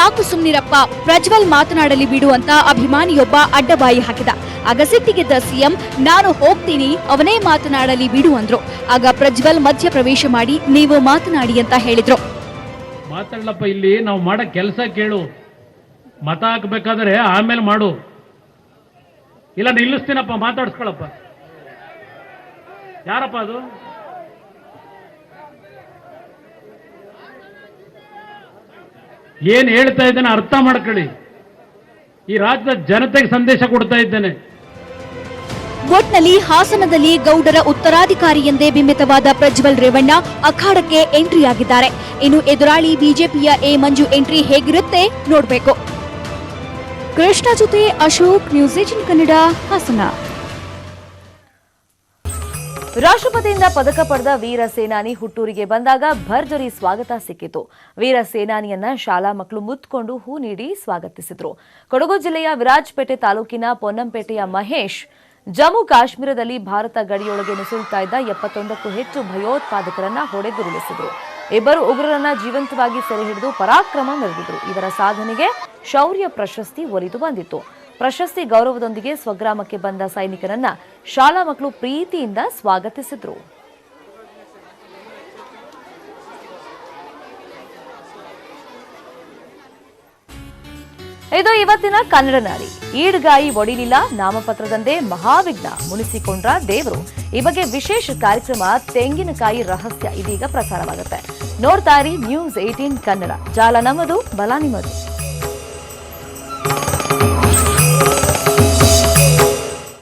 ಸಾಕು ಸುಮ್ನಿರಪ್ಪ, ಪ್ರಜ್ವಲ್ ಮಾತನಾಡಲಿ ಬಿಡು ಅಂತ ಅಭಿಮಾನಿಯೊಬ್ಬ ಅಡ್ಡಬಾಯಿ ಹಾಕಿದ. ಆಗ ಸಿಟ್ಟಿಗೆದ್ದ ಸಿಎಂ, ನಾನು ಹೋಗ್ತೀನಿ, ಅವನೇ ಮಾತನಾಡಲಿ ಬಿಡು ಅಂದ್ರು. ಆಗ ಪ್ರಜ್ವಲ್ ಮಧ್ಯ ಪ್ರವೇಶ ಮಾಡಿ, ನೀವು ಮಾತನಾಡಿ ಅಂತ ಹೇಳಿದ್ರು. ಮಾತಾಡ್ಲಪ್ಪ, ಇಲ್ಲಿ ನಾವು ಮಾಡೋ ಕೆಲಸ ಕೇಳು. ಮತ ಹಾಕ್ಬೇಕಾದ್ರೆ ಆಮೇಲೆ ಮಾಡು, ಇಲ್ಲ ನಿಲ್ಲಿಸ್ತೀನಪ್ಪ, ಮಾತಾಡ್ಸ್ಕೊಳಪ್ಪ. ಯಾರಪ್ಪ ಅದು? ಏನ್ ಹೇಳ್ತಾ ಇದ್ದೇನೆ ಅರ್ಥ ಮಾಡ್ಕೊಳ್ಳಿ. ಈ ರಾಜ್ಯದ ಜನತೆಗೆ ಸಂದೇಶ ಕೊಡ್ತಾ ಇದ್ದೇನೆ. ಒಟ್ನಲ್ಲಿ ಹಾಸನದಲ್ಲಿ ಗೌಡರ ಉತ್ತರಾಧಿಕಾರಿ ಎಂದೇ ಬಿಂಬಿತವಾದ ಪ್ರಜ್ವಲ್ ರೇವಣ್ಣ ಅಖಾಡಕ್ಕೆ ಎಂಟ್ರಿ ಆಗಿದ್ದಾರೆ. ಇನ್ನು ಎದುರಾಳಿ ಬಿಜೆಪಿಯ ಎ ಮಂಜು ಎಂಟ್ರಿ ಹೇಗಿರುತ್ತೆ ನೋಡ್ಬೇಕು. ಕೃಷ್ಣ ಜೊತೆ ಅಶೋಕ್, ನ್ಯೂಸ್ 18 ಕನ್ನಡ, ಹಾಸನ. ರಾಷ್ಟ್ರಪತಿಯಿಂದ ಪದಕ ಪಡೆದ ವೀರ ಸೇನಾನಿ ಹುಟ್ಟೂರಿಗೆ ಬಂದಾಗ ಭರ್ಜರಿ ಸ್ವಾಗತ ಸಿಕ್ಕಿತು. ವೀರ ಸೇನಾನಿಯನ್ನ ಶಾಲಾ ಮಕ್ಕಳು ಮುತ್ಕೊಂಡು ಹೂ ನೀಡಿ ಸ್ವಾಗತಿಸಿದ್ರು. ಕೊಡಗು ಜಿಲ್ಲೆಯ ವಿರಾಜಪೇಟೆ ತಾಲೂಕಿನ ಪೊನ್ನಂಪೇಟೆಯ ಮಹೇಶ್ ಜಮ್ಮು ಕಾಶ್ಮೀರದಲ್ಲಿ ಭಾರತ ಗಡಿಯೊಳಗೆ ನುಸುಳ್ತಾ ಇದ್ದ 71ಕ್ಕೂ ಹೆಚ್ಚು ಭಯೋತ್ಪಾದಕರನ್ನ ಹೊಡೆದುರುಳಿಸಿದ್ರು. ಇಬ್ಬರು ಉಗ್ರರನ್ನ ಜೀವಂತವಾಗಿ ಸೆರೆ ಹಿಡಿದು ಪರಾಕ್ರಮ ಮೆರೆದಿದ್ರು. ಇವರ ಸಾಧನೆಗೆ ಶೌರ್ಯ ಪ್ರಶಸ್ತಿ ಒಲಿದು ಬಂದಿತ್ತು. ಪ್ರಶಸ್ತಿ ಗೌರವದೊಂದಿಗೆ ಸ್ವಗ್ರಾಮಕ್ಕೆ ಬಂದ ಸೈನಿಕರನ್ನ ಶಾಲಾ ಮಕ್ಕಳು ಪ್ರೀತಿಯಿಂದ ಸ್ವಾಗತಿಸಿದ್ರು. ಇದು ಇವತ್ತಿನ ಕನ್ನಡ ನಾಡಿ. ಈಡ್ಗಾಯಿ ಒಡಿಲಿಲ್ಲ, ನಾಮಪತ್ರದಂದೇ ಮಹಾವಿಘ್ನ ಮುನಿಸಿಕೊಂಡ್ರ ದೇವರು. ಈ ಬಗ್ಗೆ ವಿಶೇಷ ಕಾರ್ಯಕ್ರಮ ತೆಂಗಿನಕಾಯಿ ರಹಸ್ಯ ಇದೀಗ ಪ್ರಸಾರವಾಗುತ್ತೆ. ನೋಡ್ತಾ ಇರಿ ನ್ಯೂಸ್ 18 ಕನ್ನಡ. ಜಾಲ ನಮ್ಮದು, ಬಲ ನಿಮ್ಮದು.